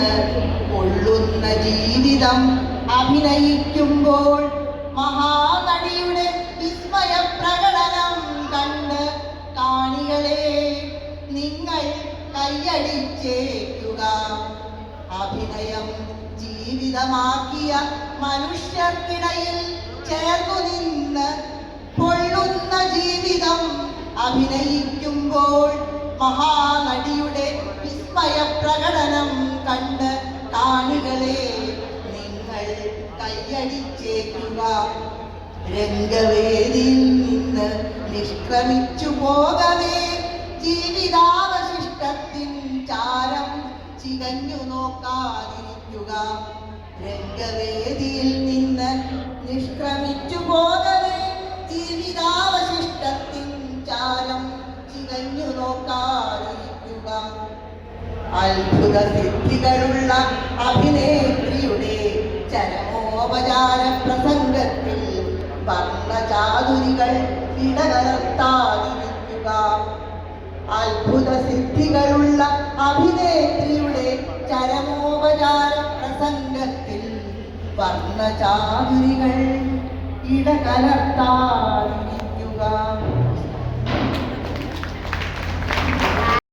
നിന്ന് കൊള്ളുന്ന ജീവിതം അഭിനയിക്കുമ്പോൾ മഹാനടിയുടെ വിസ്മയ പ്രകടനം കണ്ട് കാണികളെ നിങ്ങൾ കൈയടിച്ചേക്കുക. അഭിനയം ജീവിതമാക്കിയ മനുഷ്യർക്കിടയിൽ ചേർന്നു നിന്ന് കൊള്ളുന്ന ജീവിതം അഭിനയിക്കുമ്പോൾ മഹാനടിയുടെ വിസ്മയ പ്രകടനം കണ്ട് കാണികളെ നിങ്ങൾ കൈയടിച്ചേക്കുക. രംഗവേദിയിൽ നിന്ന് നിഷ്ക്രമിച്ചു പോകവേ ജീവിതാവശിഷ്ടത്തിൻ ചാരം ചികഞ്ഞു നോക്കാതിരിക്കുക. രംഗവേദിയിൽ നിന്ന് നിഷ്ക്രമിച്ചു പോകവേ ജീവിതാവശിഷ്ടത്തിൻ ചാരം ചികഞ്ഞു നോക്കാതിരിക്കുക. അത്ഭുത സിദ്ധികളുള്ള അഭിനേത്രിയുടെ ചരമോപചാര പ്രസംഗത്തിൽ വർണ്ണചാതുരികൾ ഇടകലർത്താതിരിക്കുക. അത്ഭുത സിദ്ധികളുള്ള അഭിനേത്രിയുടെ ചരമോപചാര പ്രസംഗത്തിൽ വർണ്ണചാതുരികൾ ഇടകലർത്താതിരിക്കുക.